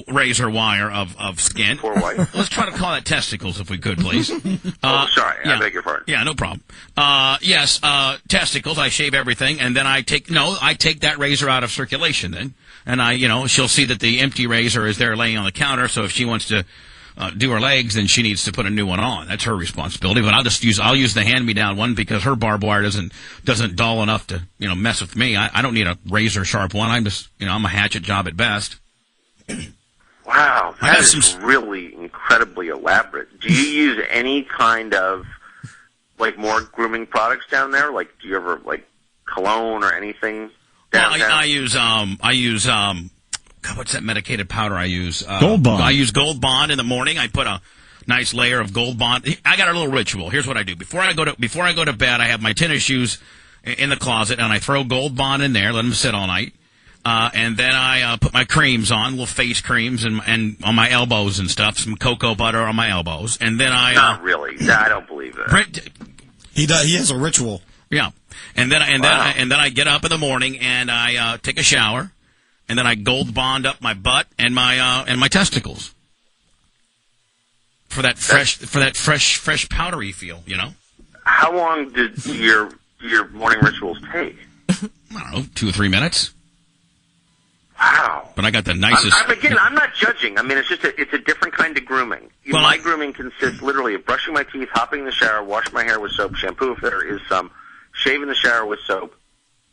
razor wire of skin. Poor wife. Let's try to call that testicles if we could, please. Sorry. Yeah. I beg your pardon. Yeah, no problem. Yes, testicles. I shave everything, and then I take that razor out of circulation then. And she'll see that the empty razor is there laying on the counter, so if she wants to do her legs, then she needs to put a new one on. That's her responsibility. But I'll use the hand-me-down one because her barbed wire doesn't dull enough to, mess with me. I don't need a razor-sharp one. I'm just, I'm a hatchet job at best. Wow, that is really incredibly elaborate. Do you use any kind of, more grooming products down there? Like, do you ever, cologne or anything downtown? Well, I use, God, what's that medicated powder I use? Gold Bond. I use Gold Bond in the morning. I put a nice layer of Gold Bond. I got a little ritual. Here's what I do. Before I go to bed, I have my tennis shoes in the closet, and I throw Gold Bond in there, let them sit all night. And then I put my creams on, little face creams, and on my elbows and stuff, some cocoa butter on my elbows. And then Not really. I don't believe that. He does. He has a ritual. Yeah. And then I get up in the morning and I take a shower, and then I Gold Bond up my butt and my testicles for that fresh powdery feel. How long did your morning rituals take? I don't know, 2 or 3 minutes. Wow. But I got the nicest... I'm not judging. I mean, it's a different kind of grooming. My grooming consists literally of brushing my teeth, hopping in the shower, washing my hair with soap, shampoo if there is some, shave in the shower with soap,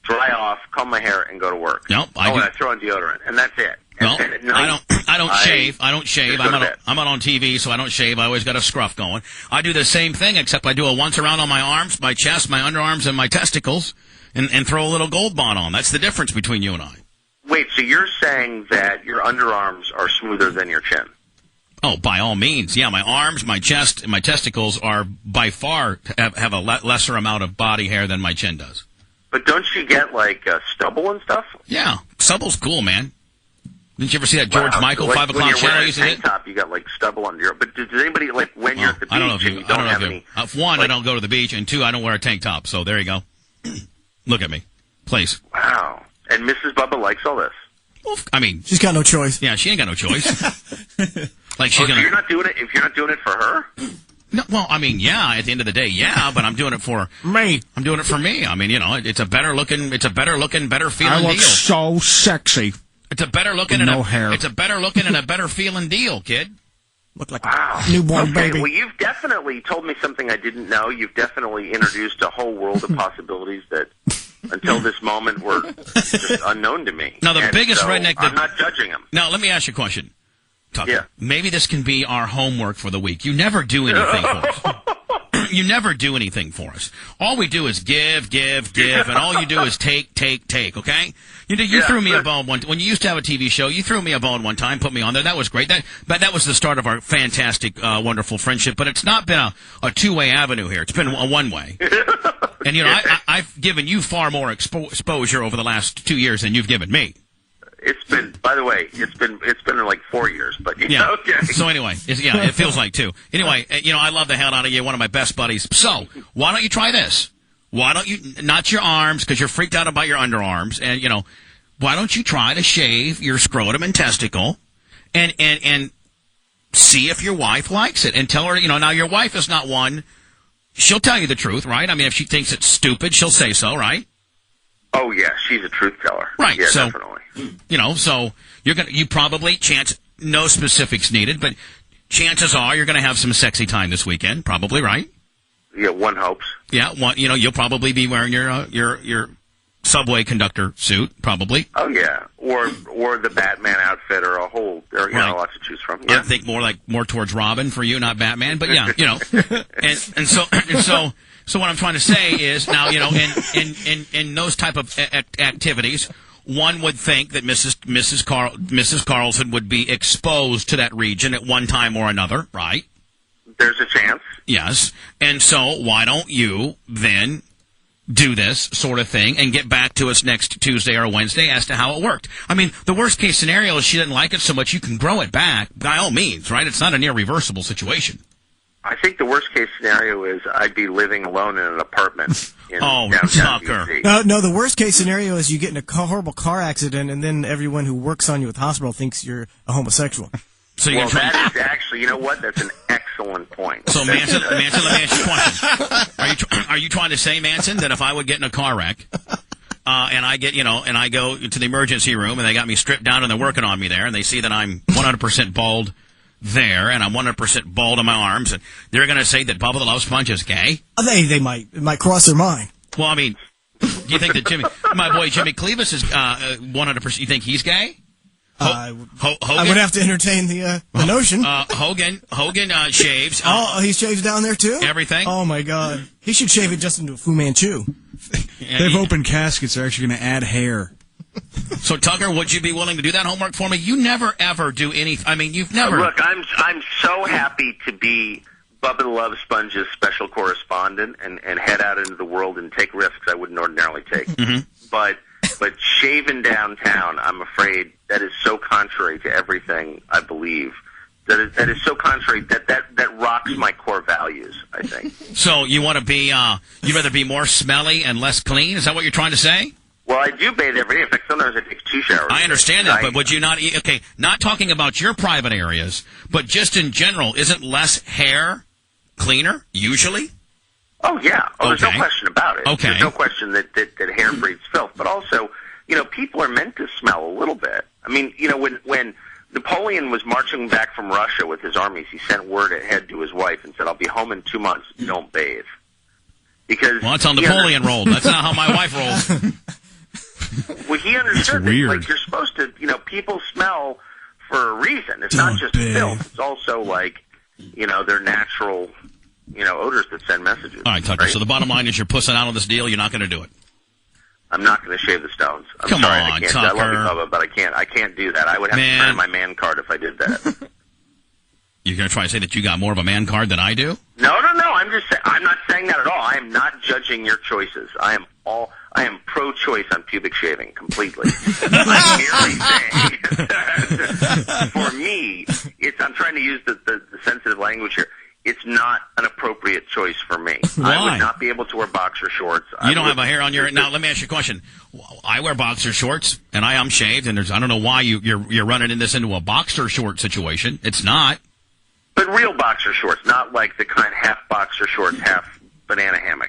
dry off, comb my hair, and go to work. Nope. And I throw on deodorant, and that's it. No, and at night, I don't shave. I don't shave. I'm not on TV, so I don't shave. I always got a scruff going. I do the same thing, except I do a once around on my arms, my chest, my underarms, and my testicles, and throw a little Gold Bond on. That's the difference between you and I. Wait, so you're saying that your underarms are smoother than your chin? Oh, by all means. Yeah, my arms, my chest, and my testicles are by far have a lesser amount of body hair than my chin does. But don't you get, stubble and stuff? Yeah, stubble's cool, man. Didn't you ever see that George Michael 5 o'clock channel used to hit? When you're wearing a tank top, you got, stubble under your... But does anybody, when you're at the beach and you don't have any... One, I don't go to the beach, and two, I don't wear a tank top. So there you go. Look at me. Please. Wow. And Mrs. Bubba likes all this. Well, I mean... She's got no choice. Yeah, she ain't got no choice. She's gonna... You're not doing it if you're not doing it for her? No, well, I mean, yeah, at the end of the day, yeah, but I'm doing it for... Me. I'm doing it for me. I mean, it's a better looking, better feeling deal. I look deal. so sexy. It's a better looking and hair. It's a better looking and a better feeling deal, kid. Look like a newborn baby. Well, you've definitely told me something I didn't know. You've definitely introduced a whole world of possibilities that... until this moment were just unknown to me. Now, the biggest redneck... I'm not judging him. Now, let me ask you a question, Tucker. Yeah. Maybe this can be our homework for the week. You never do anything for us. You never do anything for us. All we do is give, and all you do is take, okay? You threw me a bone when you used to have a TV show, you threw me a bone one time, put me on there. That was great. That was the start of our fantastic, wonderful friendship, but it's not been a two-way avenue here. It's been a one-way. And, I've given you far more exposure over the last 2 years than you've given me. It's been, by the way, it's been like 4 years, but yeah. Okay. So anyway, it feels like 2. Anyway, I love the hell out of you, one of my best buddies. So why don't you try this? Why don't you, not your arms, because you're freaked out about your underarms, and why don't you try to shave your scrotum and testicle, and see if your wife likes it, and tell her, now your wife is not one. She'll tell you the truth, right? I mean, if she thinks it's stupid, she'll say so, right? Oh yeah, she's a truth teller. Right. Yeah, so, definitely. So you probably, no specifics needed, but chances are you're going to have some sexy time this weekend, probably, right? Yeah, one hopes. Yeah, you'll probably be wearing your subway conductor suit, probably. Oh yeah, or the Batman outfit, or a whole. There are lots to choose from. Yeah. I think more towards Robin for you, not Batman, but yeah, and so what I'm trying to say is now, in those type of activities, one would think that Mrs. Carlson would be exposed to that region at one time or another, right? There's a chance. Yes. And so why don't you then do this sort of thing and get back to us next Tuesday or Wednesday as to how it worked? I mean, the worst case scenario is she didn't like it so much you can grow it back by all means, right? It's not an irreversible situation. I think the worst case scenario is I'd be living alone in an apartment in downtown Tucker. DC. No, the worst case scenario is you get in a horrible car accident, and then everyone who works on you at the hospital thinks you're a homosexual. So you're Well, trying. that is actually, you know what? That's an excellent point. So Manson, let me ask you a question. Are you trying to say, Manson, that if I would get in a car wreck, and I go to the emergency room and they got me stripped down and they're working on me there and they see that I'm 100% bald there and I'm 100% bald on my arms and they're going to say that Bubba the Love Sponge is gay? It might cross their mind. Well, I mean, do you think that my boy Jimmy Clevis is 100%? You think he's gay? Hogan? I would have to entertain the notion. Hogan shaves. He shaves down there too? Everything. Oh my God. He should shave it just into a Fu Manchu. They've opened caskets. They're actually going to add hair. So, Tucker, would you be willing to do that homework for me? You never, ever do anything. I mean, you've never... Look, I'm so happy to be Bubba the Love Sponge's special correspondent and head out into the world and take risks I wouldn't ordinarily take. Mm-hmm. But shaving downtown, I'm afraid that is so contrary to everything I believe. That is so contrary that rocks my core values, I think. So you want to be, you'd rather be more smelly and less clean? Is that what you're trying to say? Well, I do bathe every day. In fact, sometimes I take 2 showers. I understand that, but would you not, okay, not talking about your private areas, but just in general, isn't less hair cleaner, usually? Oh, yeah. Oh, there's no question about it. Okay. There's no question that hair breeds filth. But also, people are meant to smell a little bit. I mean, when Napoleon was marching back from Russia with his armies, he sent word ahead to his wife and said, I'll be home in 2 months. Don't bathe. Because, well, that's how Napoleon rolled. That's not how my wife rolls. Well, he understood that, weird. like, you're supposed to, people smell for a reason. It's not just filth. It's also, like, their natural, odors that send messages. All right, Tucker, right? so the bottom line is you're pussing out on this deal. You're not going to do it. I'm not going to shave the stones. I'm Come sorry, on, I can't. Tucker. I love you, Bubba, but I can't do that. I would have to turn in my man card if I did that. You're going to try to say that you got more of a man card than I do? No. I'm just saying. I'm not saying that at all. I am not judging your choices. I am pro-choice on pubic shaving completely. I'm merely saying, for me, I'm trying to use the sensitive language here. It's not an appropriate choice for me. Why? I would not be able to wear boxer shorts. You don't have a hair on your... Now, let me ask you a question. I wear boxer shorts, and I am shaved, and I don't know why you're running this into a boxer short situation. It's not. But real boxer shorts, not like the kind half boxer shorts, half banana hammock.